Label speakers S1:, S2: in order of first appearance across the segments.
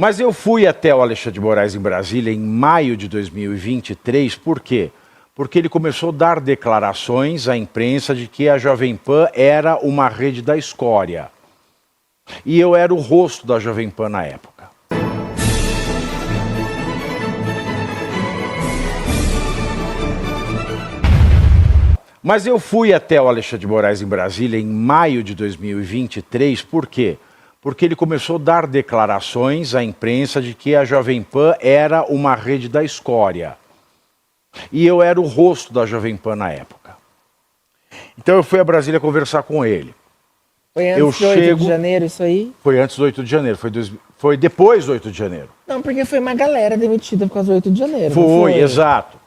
S1: Mas eu fui até o Alexandre de Moraes em Brasília em maio de 2023, por quê? Porque ele começou a dar declarações à imprensa de que a Jovem Pan era uma rede da escória. E eu era o rosto da Jovem Pan na época. Mas eu fui até o Alexandre de Moraes em Brasília em maio de 2023, por quê? Porque ele começou a dar declarações à imprensa de que a Jovem Pan era uma rede da escória. E eu era o rosto da Jovem Pan na época. Então eu fui a Brasília conversar com ele.
S2: Foi antes do 8 de janeiro isso aí?
S1: Foi antes do 8 de janeiro, foi depois do 8 de janeiro.
S2: Não, porque foi uma galera demitida por causa do 8 de janeiro.
S1: Foi, exato.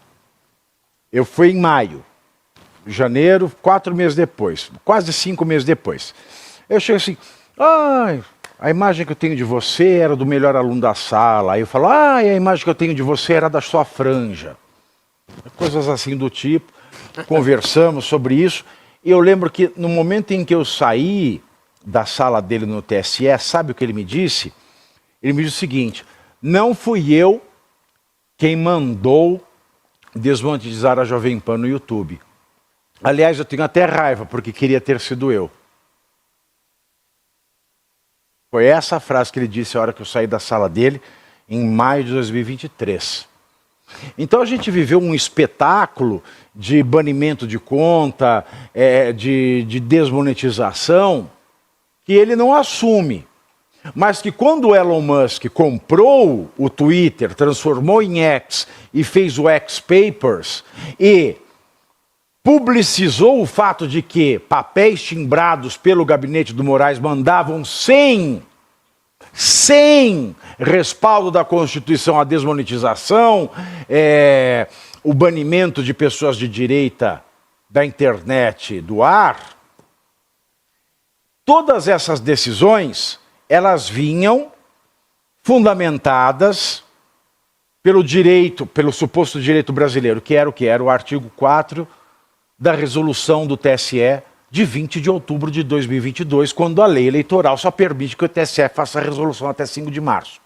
S1: Eu fui em maio. Janeiro, 4 meses depois, quase 5 meses depois. Eu chego assim, a imagem que eu tenho de você era do melhor aluno da sala. Aí eu falo, a imagem que eu tenho de você era da sua franja. Coisas assim do tipo. Conversamos sobre isso. E eu lembro que no momento em que eu saí da sala dele no TSE, sabe o que ele me disse? Ele me disse o seguinte, não fui eu quem mandou desmonetizar a Jovem Pan no YouTube. Aliás, eu tenho até raiva, porque queria ter sido eu. Foi essa a frase que ele disse a hora que eu saí da sala dele, em maio de 2023. Então a gente viveu um espetáculo de banimento de conta, de desmonetização, que ele não assume. Mas que quando o Elon Musk comprou o Twitter, transformou em X e fez o X Papers e publicizou o fato de que papéis timbrados pelo gabinete do Moraes mandavam sem respaldo da Constituição a desmonetização, o banimento de pessoas de direita da internet do ar. Todas essas decisões, elas vinham fundamentadas pelo direito, pelo suposto direito brasileiro, que era o artigo 4 da resolução do TSE de 20 de outubro de 2022, quando a lei eleitoral só permite que o TSE faça a resolução até 5 de março.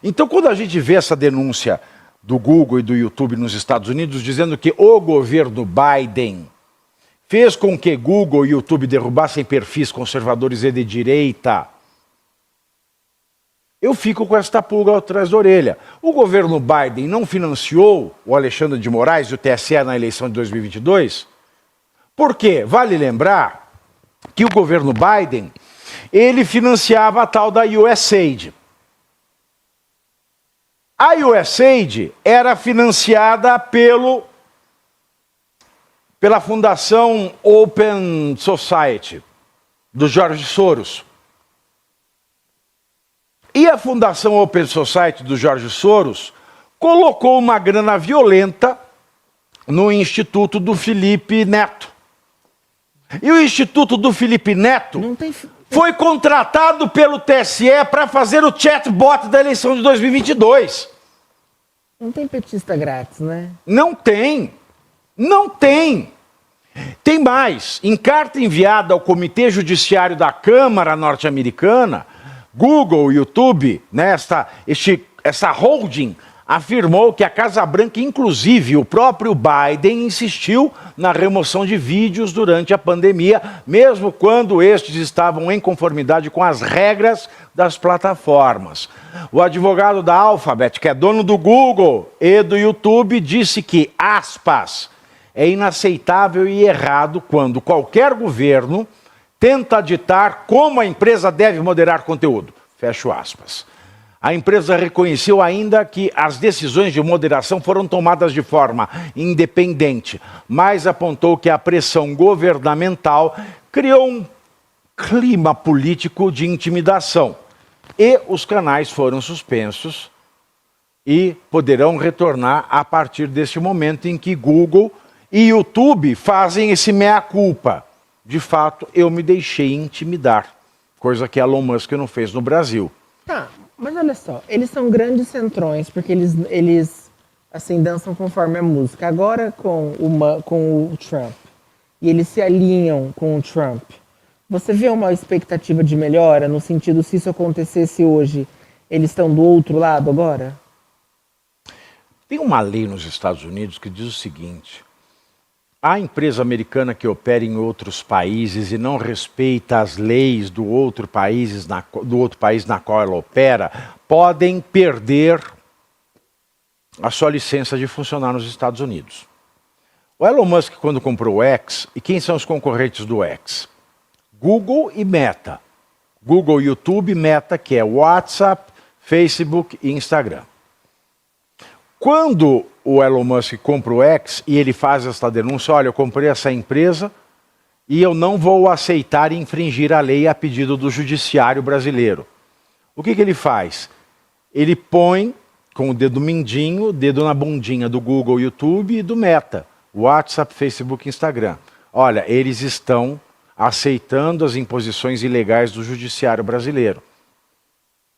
S1: Então, quando a gente vê essa denúncia do Google e do YouTube nos Estados Unidos, dizendo que o governo Biden fez com que Google e YouTube derrubassem perfis conservadores e de direita, eu fico com esta pulga atrás da orelha. O governo Biden não financiou o Alexandre de Moraes e o TSE na eleição de 2022? Por quê? Vale lembrar que o governo Biden, ele financiava a tal da USAID. A USAID era financiada pela Fundação Open Society, do George Soros. E a Fundação Open Society do George Soros colocou uma grana violenta no Instituto do Felipe Neto. E o Instituto do Felipe Neto foi contratado pelo TSE para fazer o chatbot da eleição de 2022.
S2: Não tem petista grátis, né?
S1: Não tem. Não tem. Tem mais. Em carta enviada ao Comitê Judiciário da Câmara Norte-Americana, Google, YouTube, né, essa holding afirmou que a Casa Branca, inclusive o próprio Biden, insistiu na remoção de vídeos durante a pandemia, mesmo quando estes estavam em conformidade com as regras das plataformas. O advogado da Alphabet, que é dono do Google e do YouTube, disse que, aspas, é inaceitável e errado quando qualquer governo tenta ditar como a empresa deve moderar conteúdo. Fecho aspas. A empresa reconheceu ainda que as decisões de moderação foram tomadas de forma independente, mas apontou que a pressão governamental criou um clima político de intimidação. E os canais foram suspensos e poderão retornar a partir deste momento em que Google e YouTube fazem esse mea-culpa. De fato, eu me deixei intimidar, coisa que Elon Musk não fez no Brasil.
S2: Tá, mas olha só, eles são grandes centrões, porque eles assim, dançam conforme a música. Agora com o Trump, e eles se alinham com o Trump, você vê uma expectativa de melhora, no sentido, se isso acontecesse hoje, eles estão do outro lado agora?
S1: Tem uma lei nos Estados Unidos que diz o seguinte: a empresa americana que opera em outros países e não respeita as leis do outro país na qual ela opera, podem perder a sua licença de funcionar nos Estados Unidos. O Elon Musk, quando comprou o X, e quem são os concorrentes do X? Google e Meta. Google, YouTube, Meta, que é WhatsApp, Facebook e Instagram. Quando o Elon Musk compra o X e ele faz essa denúncia, olha, eu comprei essa empresa e eu não vou aceitar infringir a lei a pedido do judiciário brasileiro. O que ele faz? Ele põe com o dedo mindinho, o dedo na bundinha do Google, YouTube e do Meta, WhatsApp, Facebook e Instagram. Olha, eles estão aceitando as imposições ilegais do judiciário brasileiro.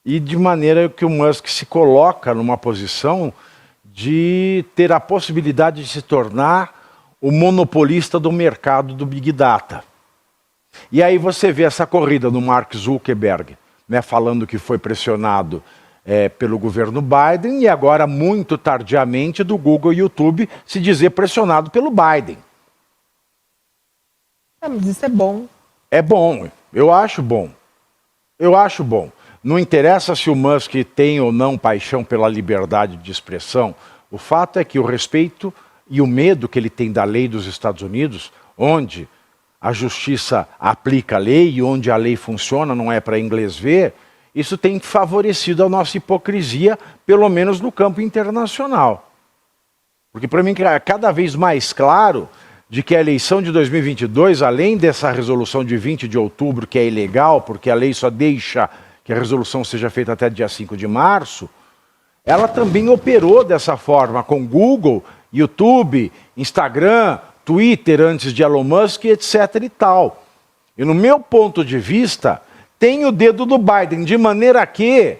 S1: E de maneira que o Musk se coloca numa posição de ter a possibilidade de se tornar o monopolista do mercado do Big Data. E aí você vê essa corrida do Mark Zuckerberg, né, falando que foi pressionado pelo governo Biden, e agora, muito tardiamente, do Google e YouTube se dizer pressionado pelo Biden.
S2: Mas isso é bom.
S1: É bom, eu acho bom. Eu acho bom. Não interessa se o Musk tem ou não paixão pela liberdade de expressão. O fato é que o respeito e o medo que ele tem da lei dos Estados Unidos, onde a justiça aplica a lei e onde a lei funciona, não é para inglês ver, isso tem favorecido a nossa hipocrisia, pelo menos no campo internacional. Porque para mim é cada vez mais claro de que a eleição de 2022, além dessa resolução de 20 de outubro, que é ilegal, porque a lei só deixa que a resolução seja feita até dia 5 de março, ela também operou dessa forma com Google, YouTube, Instagram, Twitter antes de Elon Musk, etc. e tal. E no meu ponto de vista, tem o dedo do Biden, de maneira que,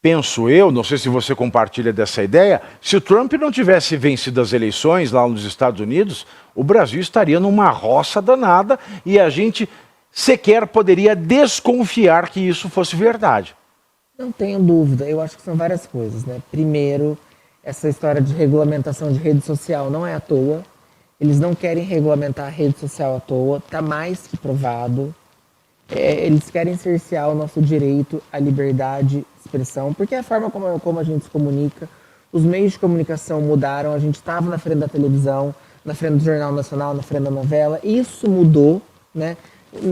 S1: penso eu, não sei se você compartilha dessa ideia, se o Trump não tivesse vencido as eleições lá nos Estados Unidos, o Brasil estaria numa roça danada e a gente sequer poderia desconfiar que isso fosse verdade.
S2: Não tenho dúvida, eu acho que são várias coisas, né? Primeiro, essa história de regulamentação de rede social não é à toa. Eles não querem regulamentar a rede social à toa, está mais que provado. Eles querem cercear o nosso direito à liberdade de expressão, porque é a forma como a gente se comunica, os meios de comunicação mudaram, a gente estava na frente da televisão, na frente do Jornal Nacional, na frente da novela, isso mudou, né?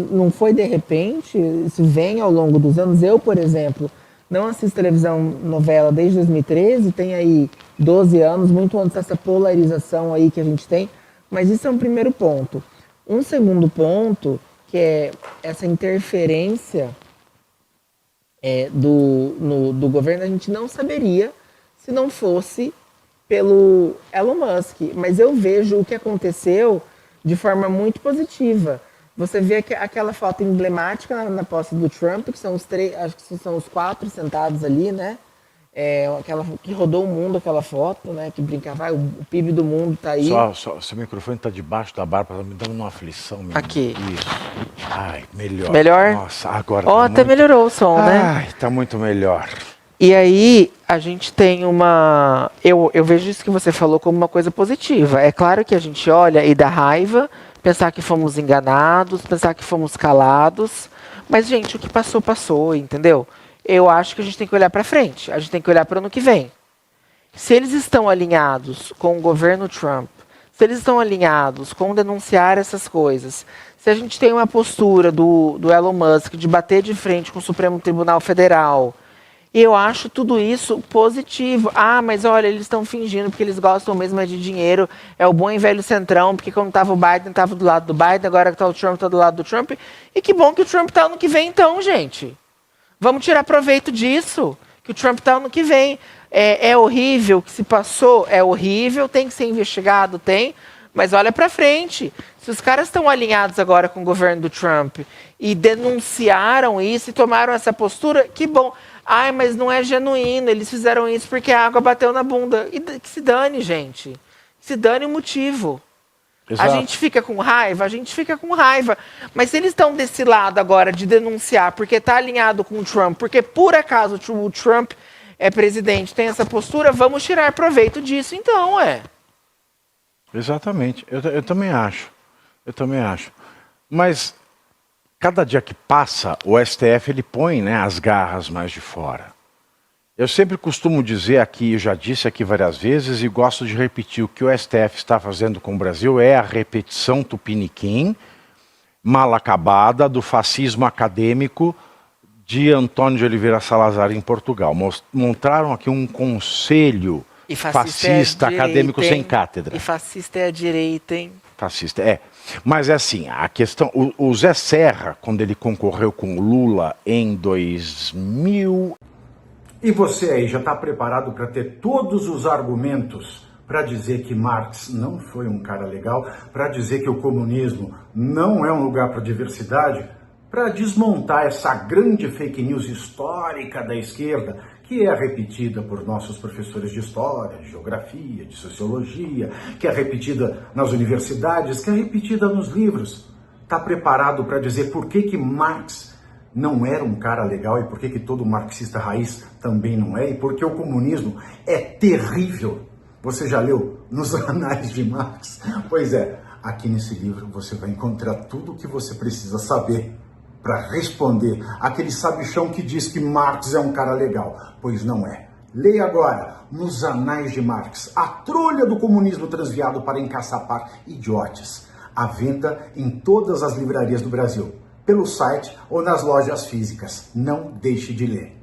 S2: Não foi de repente, isso vem ao longo dos anos. Eu, por exemplo, não assisto televisão, novela desde 2013, tem aí 12 anos, muito antes dessa polarização aí que a gente tem, mas isso é um primeiro ponto. Um segundo ponto, que é essa interferência do governo, a gente não saberia se não fosse pelo Elon Musk, mas eu vejo o que aconteceu de forma muito positiva. Você vê aquela foto emblemática na posse do Trump, que são os três, acho que são os 4 sentados ali, né? Aquela que rodou o mundo, aquela foto, né? Que brincava, o PIB do mundo tá aí.
S1: Seu microfone tá debaixo da barba, tá me dando uma aflição. Menino.
S2: Aqui.
S1: Isso. Ai, melhor.
S2: Melhor?
S1: Nossa, agora
S2: tá até muito... melhorou o som, né?
S1: Ai, tá muito melhor.
S2: E aí, a gente tem uma... Eu vejo isso que você falou como uma coisa positiva. É claro que a gente olha e dá raiva, pensar que fomos enganados, pensar que fomos calados. Mas, gente, o que passou, passou, entendeu? Eu acho que a gente tem que olhar para frente. A gente tem que olhar para o ano que vem. Se eles estão alinhados com o governo Trump, se eles estão alinhados com denunciar essas coisas, se a gente tem uma postura do Elon Musk de bater de frente com o Supremo Tribunal Federal, eu acho tudo isso positivo. Ah, mas olha, eles estão fingindo porque eles gostam mesmo de dinheiro. É o bom e velho centrão, porque quando estava o Biden, estava do lado do Biden, agora que está o Trump, está do lado do Trump. E que bom que o Trump está ano que vem então, gente. Vamos tirar proveito disso, que o Trump está ano que vem. É horrível o que se passou, é horrível, tem que ser investigado, tem. Mas olha para frente. Se os caras estão alinhados agora com o governo do Trump e denunciaram isso e tomaram essa postura, que bom. Ai, mas não é genuíno, eles fizeram isso porque a água bateu na bunda. E que se dane, gente. Que se dane o motivo.
S1: Exato.
S2: A gente fica com raiva, a gente fica com raiva. Mas se eles estão desse lado agora de denunciar porque está alinhado com o Trump, porque por acaso o Trump é presidente, tem essa postura, vamos tirar proveito disso então,
S1: Exatamente, eu também acho. Eu também acho. Mas cada dia que passa, o STF ele põe, né, as garras mais de fora. Eu sempre costumo dizer aqui, eu já disse aqui várias vezes e gosto de repetir, o que o STF está fazendo com o Brasil é a repetição tupiniquim, mal acabada, do fascismo acadêmico de Antônio de Oliveira Salazar em Portugal. Montaram aqui um conselho fascista acadêmico sem cátedra.
S2: E fascista é a direita, hein?
S1: Fascista, é. Mas é assim, a questão... O Zé Serra, quando ele concorreu com o Lula em 2000...
S3: E você aí já está preparado para ter todos os argumentos para dizer que Marx não foi um cara legal, para dizer que o comunismo não é um lugar para diversidade, para desmontar essa grande fake news histórica da esquerda, que é repetida por nossos professores de história, de geografia, de sociologia, que é repetida nas universidades, que é repetida nos livros. Está preparado para dizer por que Marx não era um cara legal e por que todo marxista raiz também não é, e porque o comunismo é terrível. Você já leu Nos Anais de Marx? Pois é, aqui nesse livro você vai encontrar tudo o que você precisa saber para responder aquele sabichão que diz que Marx é um cara legal, pois não é. Leia agora Nos Anais de Marx, a trolha do comunismo transviado para encaçapar idiotes. À venda em todas as livrarias do Brasil, pelo site ou nas lojas físicas. Não deixe de ler.